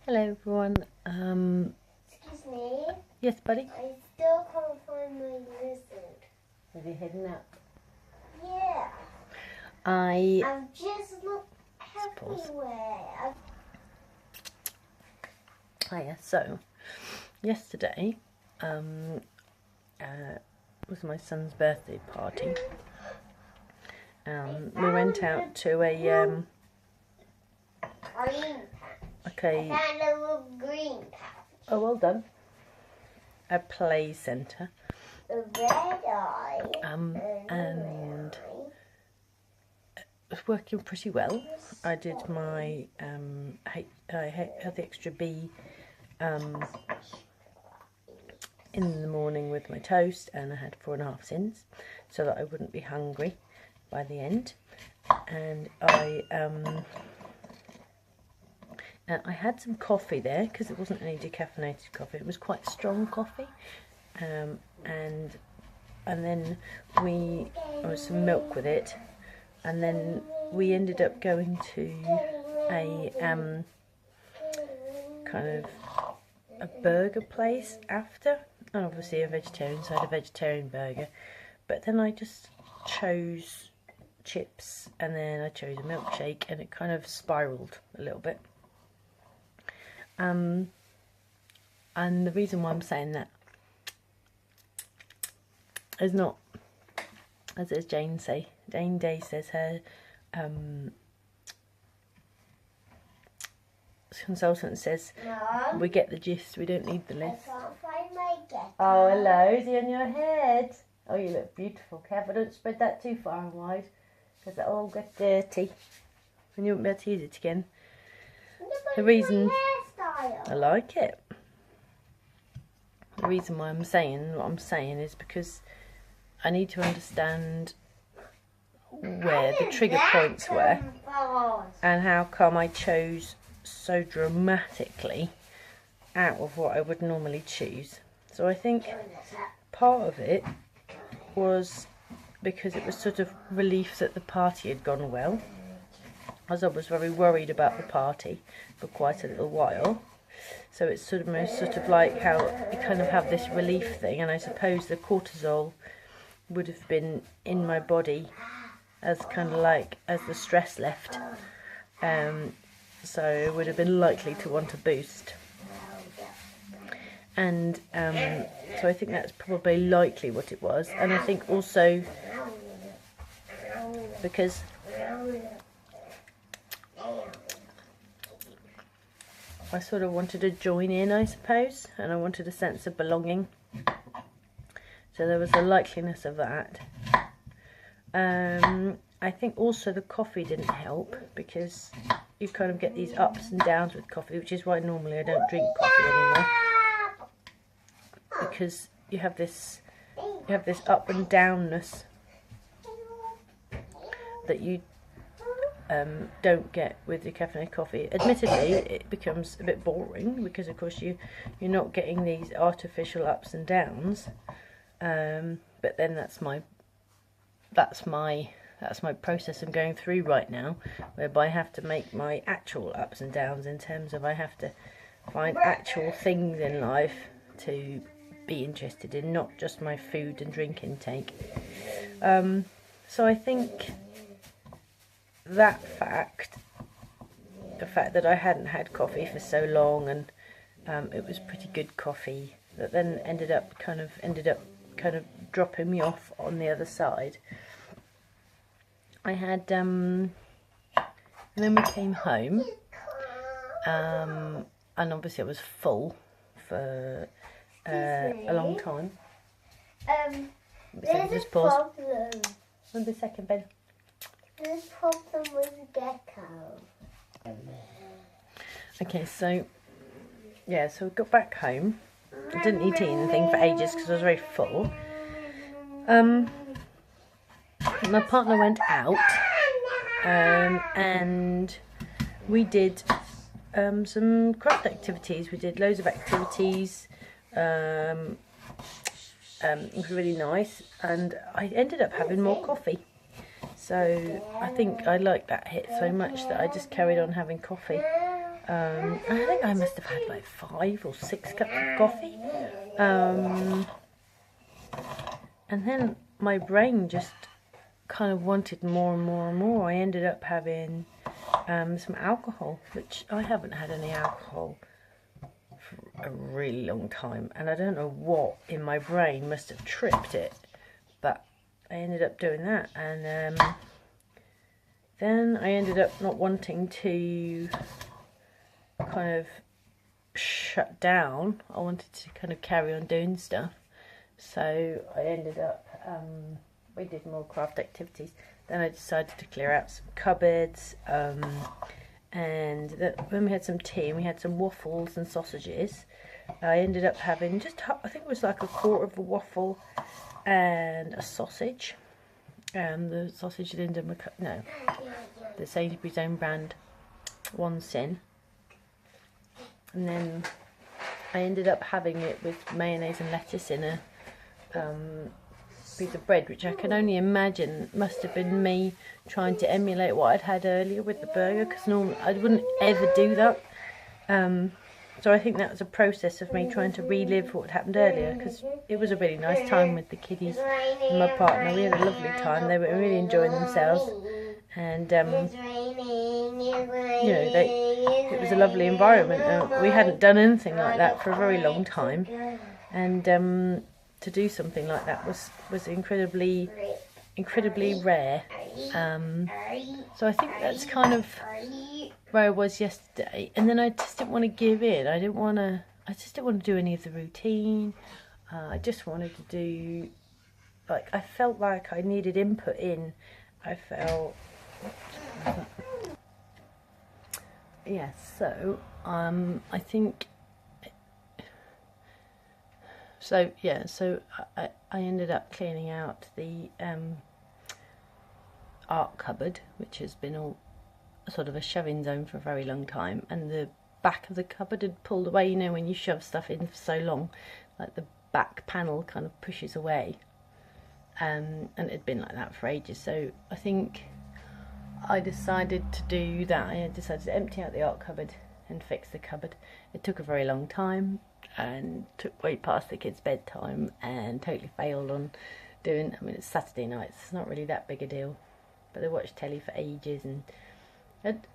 Hello everyone. Excuse me. Yes, buddy. I still can't find my lizard. Are you heading up? Yeah. I just looked everywhere. Hiya. So yesterday was my son's birthday party. We went out to a Green patch. okay. I found a little green patch. Oh, well done. A play centre. A red eye. And it was working pretty well. I did my I had the extra B in the morning with my toast, and I had 4.5 cents so that I wouldn't be hungry by the end. And I had some coffee there because it wasn't any decaffeinated coffee. It was quite strong coffee, and then there was some milk with it, and then we ended up going to a kind of a burger place after, and obviously a vegetarian, so I had a vegetarian burger. But then I just chose chips, and then I chose a milkshake, and it kind of spiraled a little bit. And the reason why I'm saying that is not, as Jane Day says, her consultant says, Mom, we get the gist, we don't need the list. I can't find my gecko. Oh, hello, is he on your head? Oh, you look beautiful, Kev. Don't spread that too far and wide, because it'll all get dirty and you won't be able to use it again. The reason I like it, the reason why I'm saying what I'm saying is because I need to understand where the trigger points were and how come I chose so dramatically out of what I would normally choose. So I think part of it was because it was sort of relief that the party had gone well, as I was very worried about the party for quite a little while. So it's sort of like how you kind of have this relief thing, and I suppose the cortisol would have been in my body as kind of like as the stress left, so it would have been likely to want a boost. And so I think that's probably likely what it was. And I think also because I sort of wanted to join in, I suppose, and I wanted a sense of belonging. So there was a likeliness of that. I think also the coffee didn't help, because you kind of get these ups and downs with coffee, which is why normally I don't drink coffee anymore. Because you have this up and downness that you don't get with decaffeinated coffee. Admittedly, it becomes a bit boring because, of course, you're not getting these artificial ups and downs. But then that's my process I'm going through right now, whereby I have to make my actual ups and downs in terms of I have to find actual things in life to be interested in, not just my food and drink intake. So I think that the fact that I hadn't had coffee for so long, and it was pretty good coffee, that then ended up kind of dropping me off on the other side. I had and then we came home, and obviously I was full for a long time. There's a problem. One second, Ben. There's a problem with the gecko. Okay, so yeah, so we got back home. I didn't eat anything for ages because I was very full. My partner went out, and we did some craft activities. We did loads of activities. It was really nice, and I ended up having more coffee. So I think I liked that hit so much that I just carried on having coffee. I think I must have had like 5 or 6 cups of coffee. And then my brain just kind of wanted more and more and more. I ended up having some alcohol, which I haven't had any alcohol for a really long time. And I don't know what in my brain must have tripped it, but I ended up doing that. And then I ended up not wanting to kind of shut down. I wanted to kind of carry on doing stuff. So I ended up, we did more craft activities. Then I decided to clear out some cupboards. And when we had some tea and we had some waffles and sausages, I ended up having just, I think it was like a quarter of a waffle and a sausage. The sausage Linda no, the Sainsbury's own brand, One Sin. And then I ended up having it with mayonnaise and lettuce in a piece of bread, which I can only imagine must have been me trying to emulate what I'd had earlier with the burger, because normally I wouldn't ever do that. So I think that was a process of me trying to relive what happened earlier, because it was a really nice time with the kiddies and my partner. We had a lovely time. They were really enjoying themselves, and you know, it was a lovely environment. We hadn't done anything like that for a very long time, and to do something like that was incredibly rare. So I think that's kind of where I was yesterday. And then I just didn't want to give in. I just didn't want to do any of the routine. I just wanted to do, like, I felt like I needed input in. I felt, yeah, so I think, so yeah, so I ended up cleaning out the art cupboard, which has been all sort of a shoving zone for a very long time, and the back of the cupboard had pulled away. You know, when you shove stuff in for so long, like the back panel kind of pushes away, and it had been like that for ages. So I think I decided to do that. I decided to empty out the art cupboard and fix the cupboard. It took a very long time and took way past the kids' bedtime, and totally failed on doing, I mean, it's Saturday night, so it's not really that big a deal, but they watched telly for ages, and it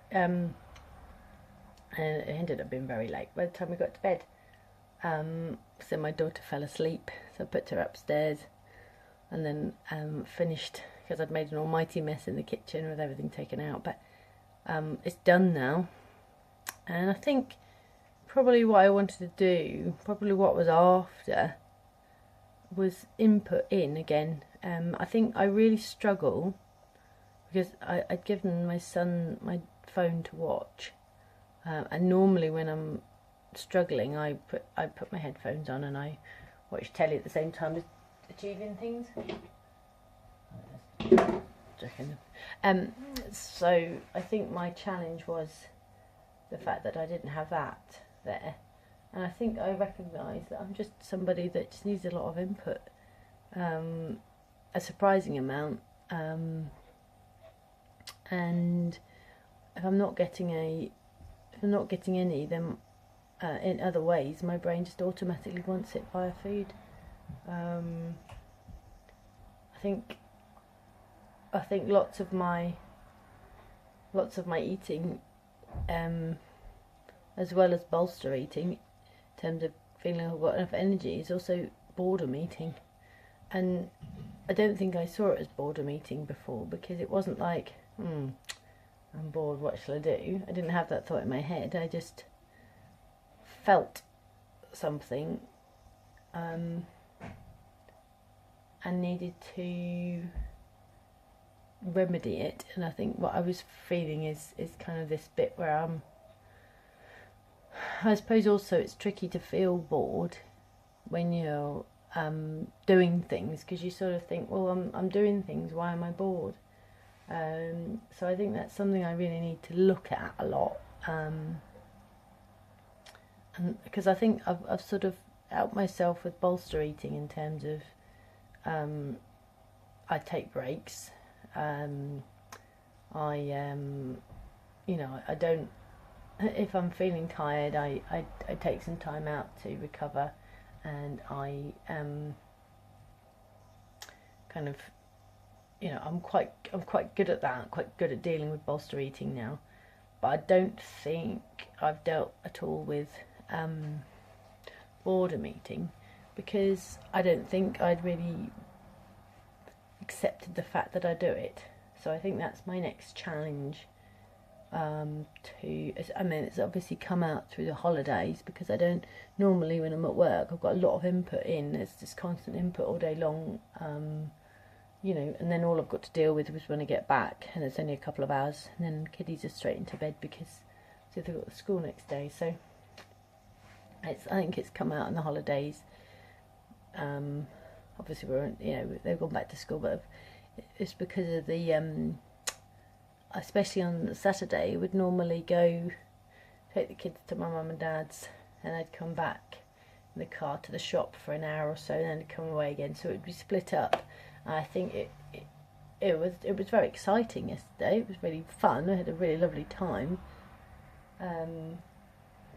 ended up being very late by the time we got to bed. So my daughter fell asleep, so I put her upstairs, and then finished, because I'd made an almighty mess in the kitchen with everything taken out. But it's done now, and I think probably what I wanted to do, probably what was after, was input in again. I think I really struggle, because I'd given my son my phone to watch, and normally when I'm struggling, I put my headphones on and I watch telly at the same time as achieving things. So I think my challenge was the fact that I didn't have that there, and I think I recognise that I'm just somebody that just needs a lot of input, a surprising amount, and if I'm not getting any, then in other ways my brain just automatically wants it via food. I think lots of my eating, as well as bolster eating, in terms of feeling I've got enough energy, is also boredom eating. And I don't think I saw it as boredom eating before, because it wasn't like, I'm bored, what shall I do? I didn't have that thought in my head. I just felt something, and needed to remedy it. And I think what I was feeling is kind of this bit where I suppose also it's tricky to feel bored when you're doing things, because you sort of think, well, I'm doing things, why am I bored? So I think that's something I really need to look at a lot, and because I think I've sort of helped myself with bolster eating in terms of I take breaks. You know, I don't if I'm feeling tired, I take some time out to recover, and I kind of, you know, I'm quite good at that. I'm quite good at dealing with bolster eating now, but I don't think I've dealt at all with boredom eating, because I don't think I'd really accepted the fact that I do it. So I think that's my next challenge. I mean, it's obviously come out through the holidays, because I don't normally, when I'm at work, I've got a lot of input in. There's just constant input all day long, you know, and then all I've got to deal with was when I get back, and it's only a couple of hours, and then kiddies are straight into bed because they've got the school next day. So I think it's come out in the holidays. Obviously they've gone back to school, but it's because of the especially on the Saturday, I would normally go take the kids to my mum and dad's, and I'd come back in the car to the shop for an hour or so, and then I'd come away again. So it would be split up. And I think it was very exciting yesterday. It was really fun. I had a really lovely time.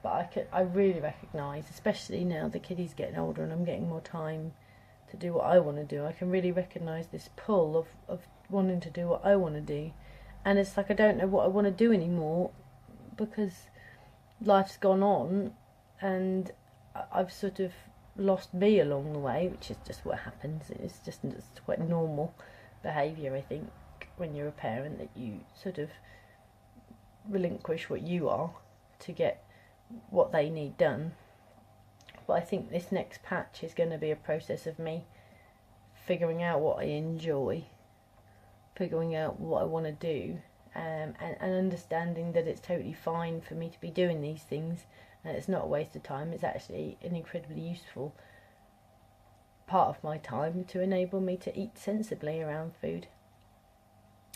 But I really recognise, especially now the kiddies getting older and I'm getting more time to do what I want to do, I can really recognise this pull of wanting to do what I want to do. And it's like I don't know what I want to do anymore, because life's gone on and I've sort of lost me along the way, which is just what happens. It's quite normal behaviour, I think, when you're a parent, that you sort of relinquish what you are to get what they need done. But I think this next patch is going to be a process of me figuring out what I enjoy, figuring out what I want to do, and understanding that it's totally fine for me to be doing these things, and it's not a waste of time. It's actually an incredibly useful part of my time to enable me to eat sensibly around food.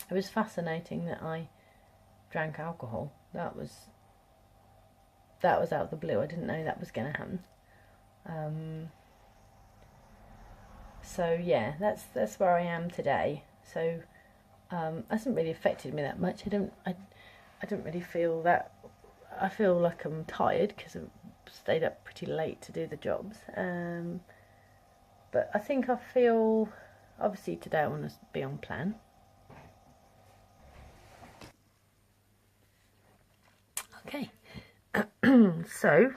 It was fascinating that I drank alcohol. That was out of the blue. I didn't know that was going to happen. So yeah, that's where I am today. So it hasn't really affected me that much. I don't really feel that. I feel like I'm tired because I've stayed up pretty late to do the jobs. But I think I feel, obviously today I want to be on plan. Okay. So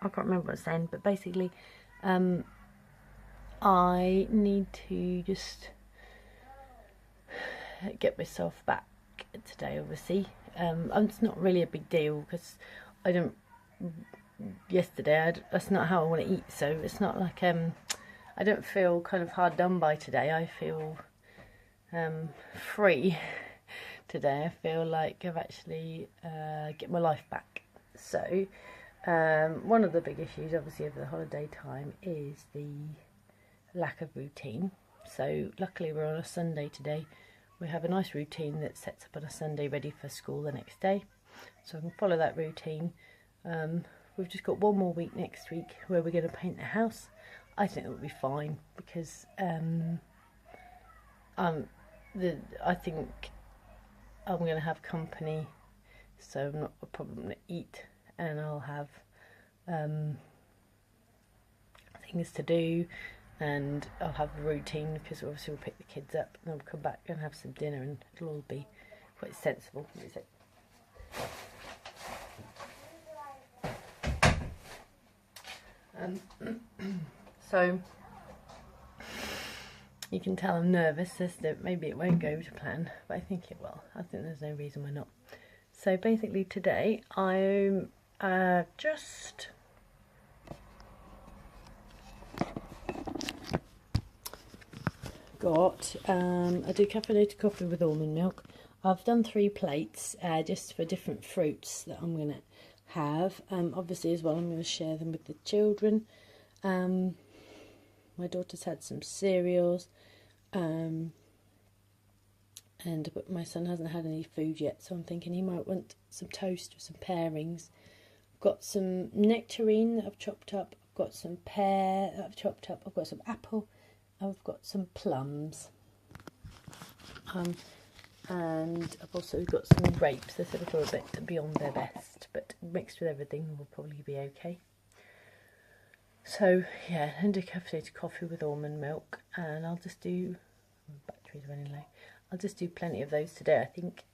I can't remember what I was saying, but basically I need to just get myself back today, obviously. It's not really a big deal, because that's not how I want to eat, so it's not like I don't feel kind of hard done by today. I feel free today. I feel like I've actually get my life back. So one of the big issues, obviously, over the holiday time is the lack of routine. So luckily we're on a Sunday today. We have a nice routine that sets up on a Sunday ready for school the next day, so I can follow that routine. We've just got one more week next week where we're going to paint the house. I think it will be fine, because I think I'm going to have company, so I'm not probably going to eat, and I'll have things to do, and I'll have a routine, because obviously we'll pick the kids up and we'll come back and have some dinner, and it'll all be quite sensible. So you can tell I'm nervous, as that maybe it won't go to plan, but I think it will. I think there's no reason why not. So basically today I'm just got a decaffeinated coffee with almond milk. I've done 3 plates just for different fruits that I'm going to have. Obviously as well, I'm going to share them with the children. My daughter's had some cereals, but my son hasn't had any food yet, so I'm thinking he might want some toast or some pairings. I've got some nectarine that I've chopped up, I've got some pear that I've chopped up, I've got some apple, I've got some plums. and I've also got some grapes. They're a little bit beyond their best, but mixed with everything will probably be okay. So yeah, and decaffeinated coffee with almond milk, and I'll just do, battery's running low, I'll just do plenty of those today. I think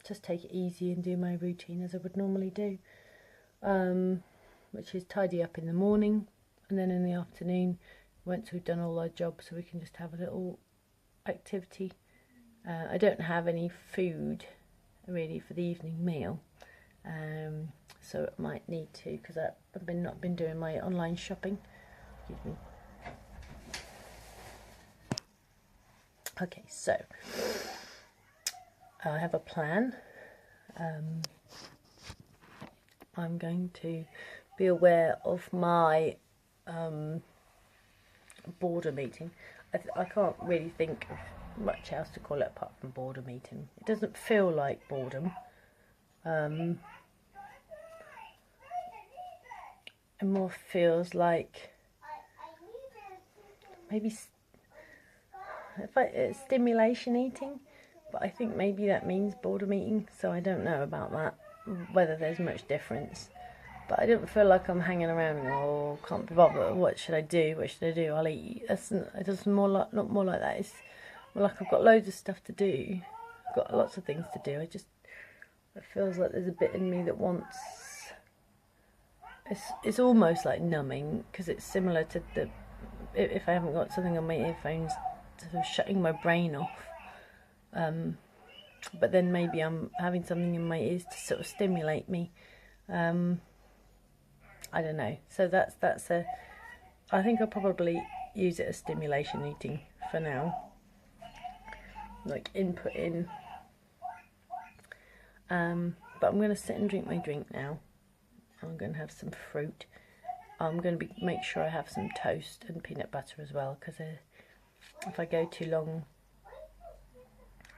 just take it easy and do my routine as I would normally do, which is tidy up in the morning, and then in the afternoon, once we've done all our jobs, so we can just have a little activity. I don't have any food really for the evening meal, so I might need to, because I've not been doing my online shopping. Excuse me. Okay, so I have a plan. I'm going to be aware of my boredom eating. I can't really think of much else to call it apart from boredom eating. It doesn't feel like boredom. It more feels like maybe stimulation eating, but I think maybe that means boredom eating, so I don't know about that, whether there's much difference. But I don't feel like I'm hanging around and oh, can't be bothered, what should I do, I'll eat. It doesn't more like, not more like that, it's more like I've got loads of stuff to do, I've got lots of things to do. It feels like there's a bit in me that wants, it's almost like numbing, because it's similar to if I haven't got something on my earphones, sort of shutting my brain off, but then maybe I'm having something in my ears to sort of stimulate me. I don't know. So I think I'll probably use it as stimulation eating for now, like input in. But I'm going to sit and drink my drink now. I'm going to have some fruit. I'm going to make sure I have some toast and peanut butter as well, because if I go too long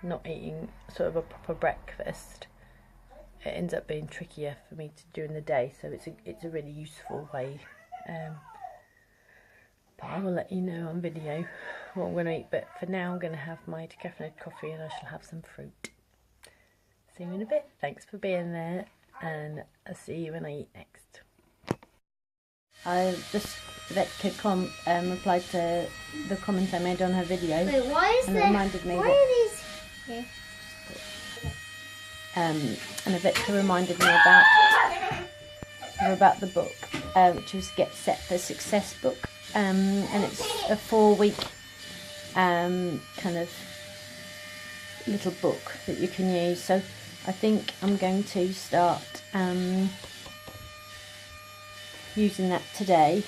not eating sort of a proper breakfast, it ends up being trickier for me to do in the day. So it's a really useful way. But I will let you know on video what I'm going to eat. But for now, I'm going to have my decaffeinated coffee and I shall have some fruit. See you in a bit. Thanks for being there, and I'll see you when I eat next. Rebecca replied to the comments I made on her video. Wait, why is and there? It reminded me why that, are these here? and Rebecca reminded me about the book, which was Get Set for Success book, and it's a 4-week kind of little book that you can use. So I think I'm going to start using that today.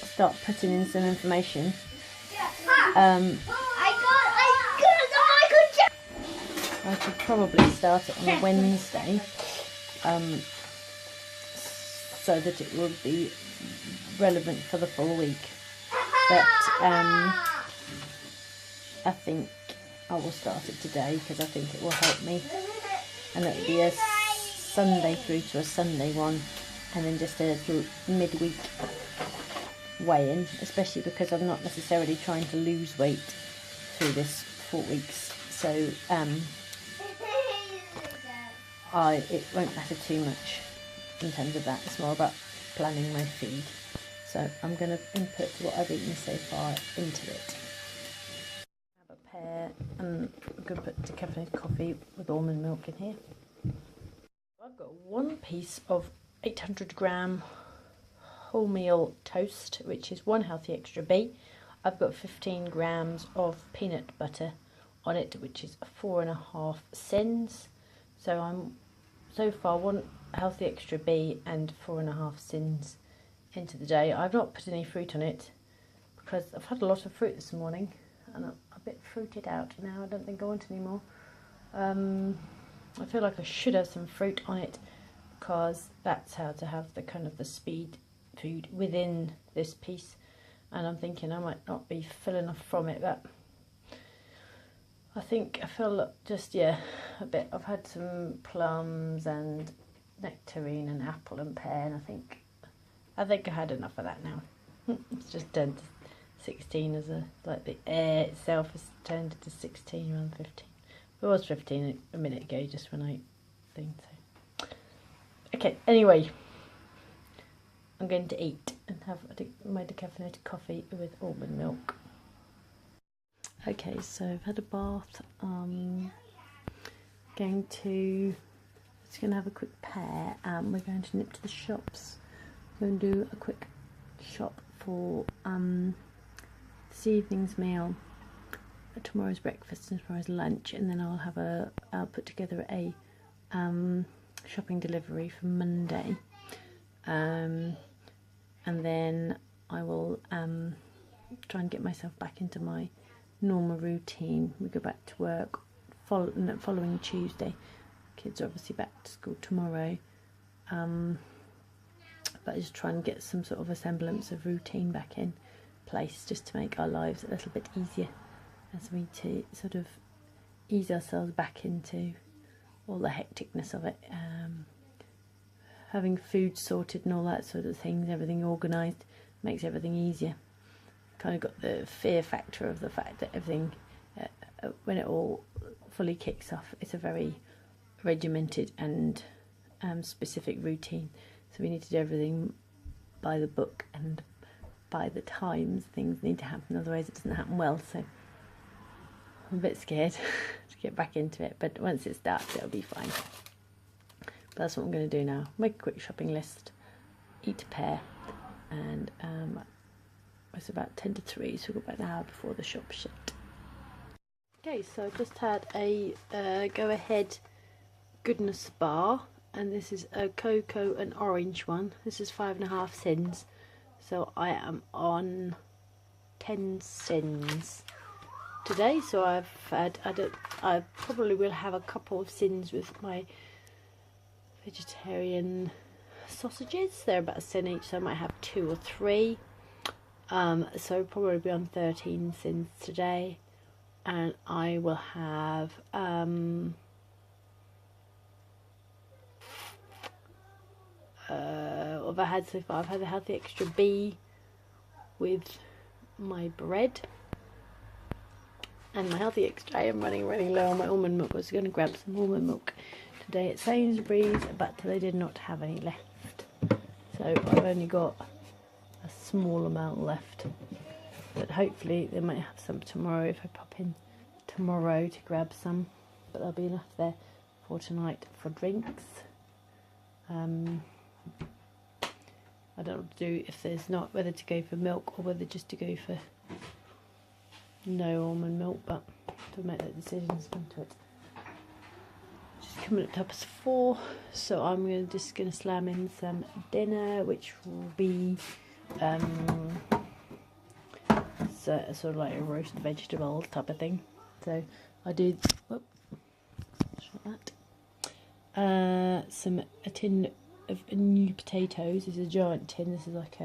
Start putting in some information. I could probably start it on a Wednesday, so that it will be relevant for the full week. But I think I will start it today, because I think it will help me, and it will be a Sunday through to a Sunday one, and then just a little midweek weigh-in, especially because I'm not necessarily trying to lose weight through this 4 weeks. So it won't matter too much in terms of that. It's more about planning my feed. So I'm going to input what I've eaten so far into it. I have a pear, and I'm going to put decaffeinated coffee with almond milk in here. I've got one piece of 800-gram wholemeal toast, which is 1 healthy extra B. I've got 15 grams of peanut butter on it, which is 4.5 sins. So I'm so far 1 healthy extra B and 4.5 sins into the day. I've not put any fruit on it because I've had a lot of fruit this morning and I'm a bit fruited out now. I don't think I want any more. I feel like I should have some fruit on it, because that's how to have the kind of the speed food within this piece, and I'm thinking I might not be full enough from it, but I think I feel just, yeah, a bit. I've had some plums and nectarine and apple and pear, and I think I had enough of that now. It's just done to 16 as like the air itself has turned into 16 rather than 15. It was 15 a minute ago, just when I think so. Okay, anyway, I'm going to eat and have my decaffeinated coffee with almond milk. Okay, so I've had a bath. Just going to have a quick pair. We're going to nip to the shops. We're going to do a quick shop for this evening's meal, tomorrow's breakfast and tomorrow's lunch, and then I'll put together a shopping delivery for Monday, and then I will try and get myself back into my normal routine. We go back to work following Tuesday. Kids are obviously back to school tomorrow, but I just try and get some sort of a semblance of routine back in place, just to make our lives a little bit easier as we to sort of ease ourselves back into all the hecticness of it. Having food sorted and all that sort of things, everything organised, makes everything easier. Kind of got the fear factor of the fact that everything, when it all fully kicks off, it's a very regimented and specific routine. So we need to do everything by the book and by the times things need to happen, otherwise it doesn't happen well. So I'm a bit scared to get back into it, but once it starts it'll be fine. But that's what I'm going to do now. Make a quick shopping list, eat a pear, and it's about 10 to 3, so we've got about an hour before the shop shut. Okay, so I just had a Go Ahead Goodness bar, and this is a cocoa and orange one. This is 5.5 cents, so I am on 10 cents today. So I probably will have a couple of cents with my vegetarian sausages. They're about a cent each, so I might have 2 or 3. So probably be on 13 cents today, and I will have what have I had so far? I've had a healthy extra bee with my bread, and my healthy extra. I am running low on my almond milk. I was going to grab some almond milk today at Sainsbury's, but they did not have any left, so I've only got a small amount left, but hopefully they might have some tomorrow if I pop in tomorrow to grab some, but there'll be enough there for tonight for drinks. I don't know what to do if there's not, whether to go for milk or whether just to go for no almond milk, but to make that decision, come to it. Just coming up to 4, so I'm just gonna slam in some dinner, which will be so, sort of like a roast vegetable type of thing. So I did a tin of new potatoes. This is a giant tin. This is like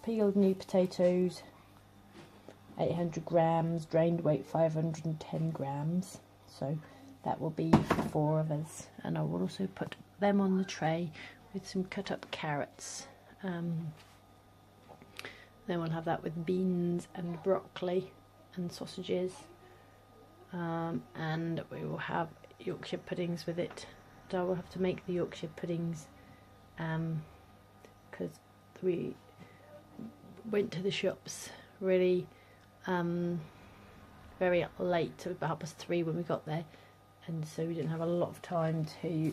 peeled new potatoes, 800 grams, drained weight 510 grams. So that will be for 4 of us, and I will also put them on the tray with some cut up carrots. Then we'll have that with beans and broccoli and sausages, and we will have Yorkshire puddings with it. But I will have to make the Yorkshire puddings because we went to the shops really very late, so about 3:30 when we got there, and so we didn't have a lot of time to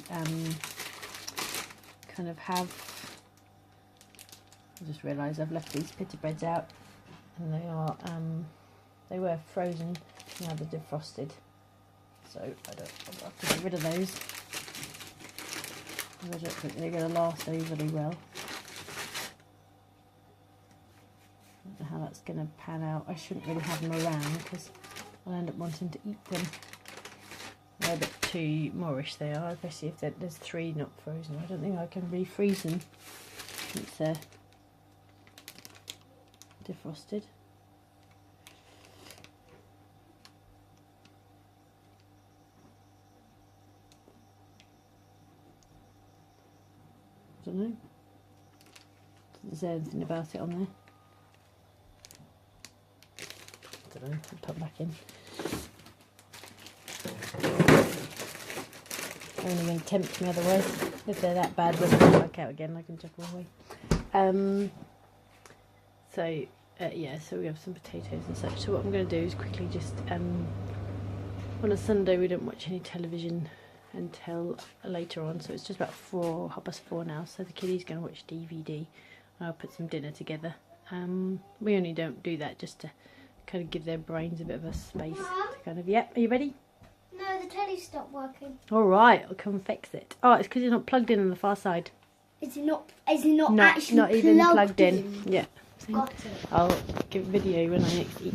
kind of have. I just realised I've left these pita breads out, and they were frozen, now they're defrosted, so I'll have to get rid of those. I don't think they're going to last overly well. I don't know how that's going to pan out. I shouldn't really have them around because I'll end up wanting to eat them. They're a bit too moreish, they are, especially if there's 3 not frozen. I don't think I can refreeze them since they're defrosted. I don't know. Doesn't say anything about it on there. don't know, I'll put back in. Only going to tempt me otherwise. If they're that bad when they work out again, I can chuck them away. Yeah, so we have some potatoes and such. So what I'm going to do is quickly just, on a Sunday we don't watch any television until later on, so it's just about 4:30 now, so the kiddie's going to watch DVD and I'll put some dinner together. We only don't do that just to kind of give their brains a bit of a space to kind of, are you ready? No, the telly stopped working. Alright, I'll come fix it. Oh, it's because it's not plugged in on the far side. Is it not actually not even plugged in? Yeah. Got it. I'll give a video when I next eat,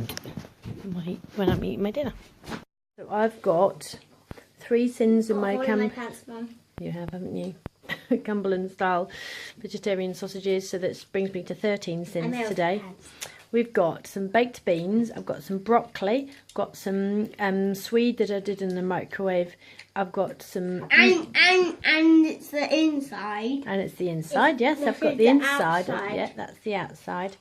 when I'm eating my dinner. So I've got 3 sins in my pants, Mum. You have, haven't you? Cumberland style vegetarian sausages, so that brings me to 13 sins today. We've got some baked beans, I've got some broccoli, got some swede that I did in the microwave, I've got some... And it's the inside. And it's the inside, yes, I've got the inside. Yeah, that's the outside.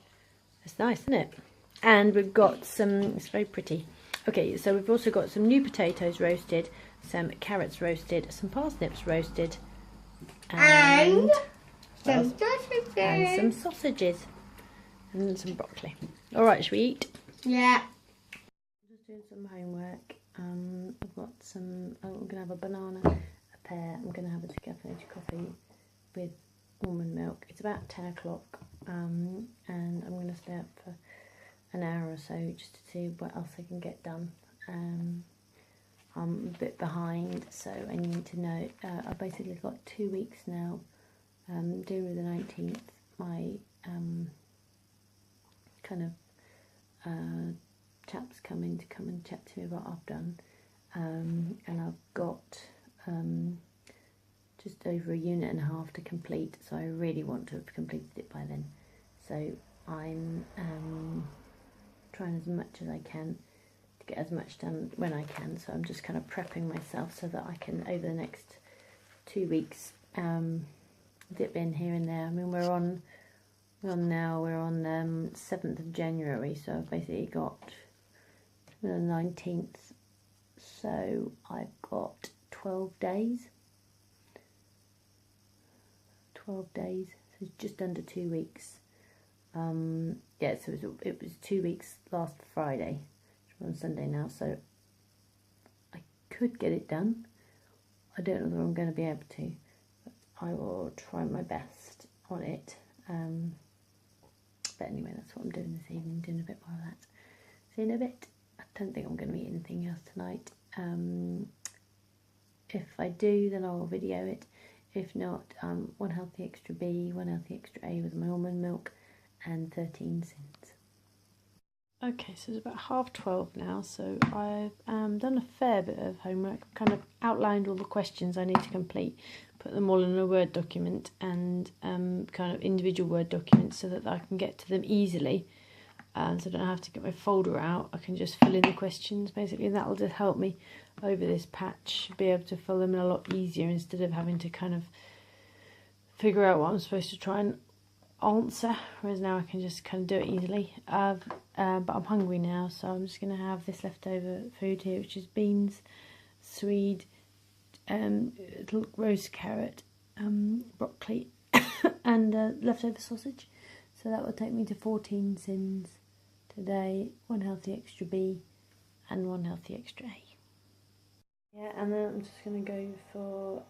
It's nice, isn't it? And we've got some, it's very pretty. Okay, so we've also got some new potatoes roasted, some carrots roasted, some parsnips roasted, and some sausages. And some sausages. And some broccoli. Alright, should we eat? Yeah. Just doing some homework. I've got some, I'm going to have a banana, a pear, I'm going to have a decaffeinated coffee with almond milk. It's about 10 o'clock and I'm going to stay up for an hour or so just to see what else I can get done. I'm a bit behind, so I need to know, I've basically got 2 weeks now, due with the 19th, my kind of chaps come in to come and chat to me about what I've done, and I've got just over 1.5 units to complete, so I really want to have completed it by then. So I'm trying as much as I can to get as much done when I can, so I'm just kind of prepping myself so that I can, over the next 2 weeks, dip in here and there. I mean, we're on 7th of January, so I've basically got the 19th, so I've got 12 days. 12 days, so it's just under 2 weeks. Yeah, so it was 2 weeks last Friday. We're on Sunday now, so I could get it done. I don't know whether I'm going to be able to, but I will try my best on it. But anyway, that's what I'm doing this evening, doing a bit more of that. See you in a bit. I don't think I'm going to eat anything else tonight. If I do, then I will video it. If not, 1 healthy extra B, 1 healthy extra A with my almond milk, and 13 cents. Okay, so it's about 12:30 now, so I've done a fair bit of homework. I've kind of outlined all the questions I need to complete, put them all in a Word document and kind of individual Word documents so that I can get to them easily. So I don't have to get my folder out. I can just fill in the questions basically, and that will just help me over this patch be able to fill them in a lot easier instead of having to kind of figure out what I'm supposed to try and answer, whereas now I can just kind of do it easily. But I'm hungry now, so I'm just going to have this leftover food here, which is beans, swede, little roast carrot, broccoli and leftover sausage. So that will take me to 14 sins today, 1 healthy extra B and 1 healthy extra A. Yeah, and then I'm just going to go for